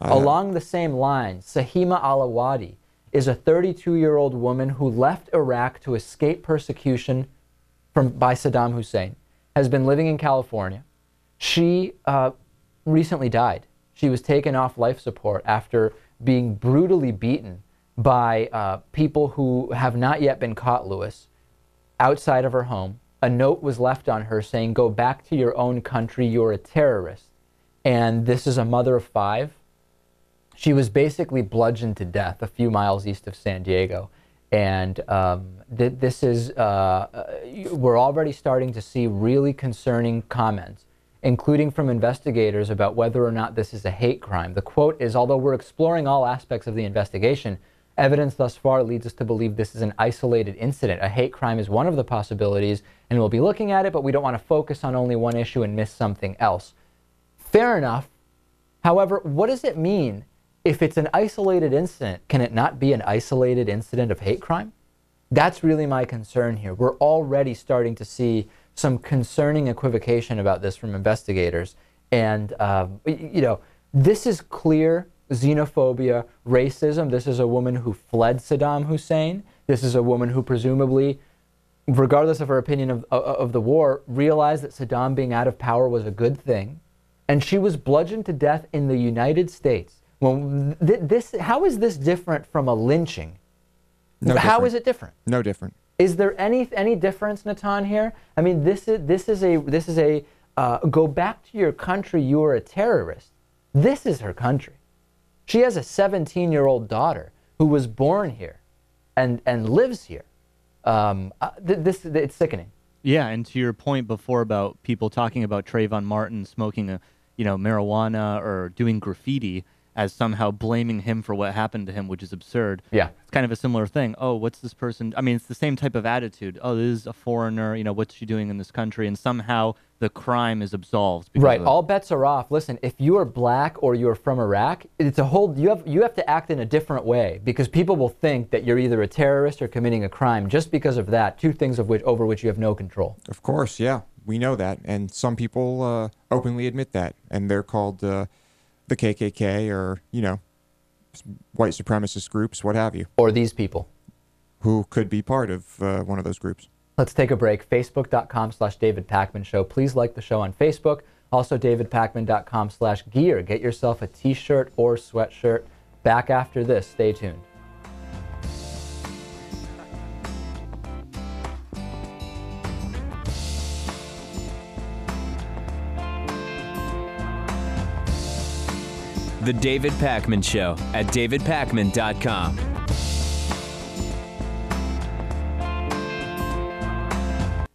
Along the same lines, Sahima Alawadi is a 32-year-old woman who left Iraq to escape persecution by Saddam Hussein, has been living in California. She recently died. She was taken off life support after being brutally beaten by people who have not yet been caught, Lewis, outside of her home. A note was left on her saying, "Go back to your own country, you're a terrorist." And this is a mother of 5. She was basically bludgeoned to death a few miles east of San Diego. And this is, we're already starting to see really concerning comments, including from investigators, about whether or not this is a hate crime. The quote is, "Although we're exploring all aspects of the investigation, evidence thus far leads us to believe this is an isolated incident. A hate crime is one of the possibilities, and we'll be looking at it, but we don't want to focus on only one issue and miss something else." Fair enough. However, what does it mean if it's an isolated incident? Can it not be an isolated incident of hate crime? That's really my concern here. We're already starting to see some concerning equivocation about this from investigators. And, you know, this is clear xenophobia, racism. This is a woman who fled Saddam Hussein. This is a woman who presumably, regardless of her opinion of the war, realized that Saddam being out of power was a good thing. And she was bludgeoned to death in the United States. Well, how is this different from a lynching? How is it different? No different. Is there any difference, Natan, here? I mean, this is a go back to your country, you are a terrorist. This is her country. She has a 17-year-old daughter who was born here and lives here. It's sickening. Yeah, and to your point before about people talking about Trayvon Martin smoking marijuana or doing graffiti as somehow blaming him for what happened to him, which is absurd. Yeah. It's kind of a similar thing. Oh, what's this person? I mean, it's the same type of attitude. Oh, this is a foreigner. What's she doing in this country? And somehow the crime is absolved. Right. All bets are off. Listen, if you are black or you're from Iraq, it's a whole, you have to act in a different way, because people will think that you're either a terrorist or committing a crime just because of that, two things over which you have no control. Of course, yeah. We know that. And some people openly admit that. And they're called the KKK or, white supremacist groups, what have you. Or these people. Who could be part of one of those groups. Let's take a break. Facebook.com/David Pakman Show. Please like the show on Facebook. Also, DavidPakman.com/gear. Get yourself a t-shirt or sweatshirt. Back after this. Stay tuned. The David Pakman Show at DavidPakman.com.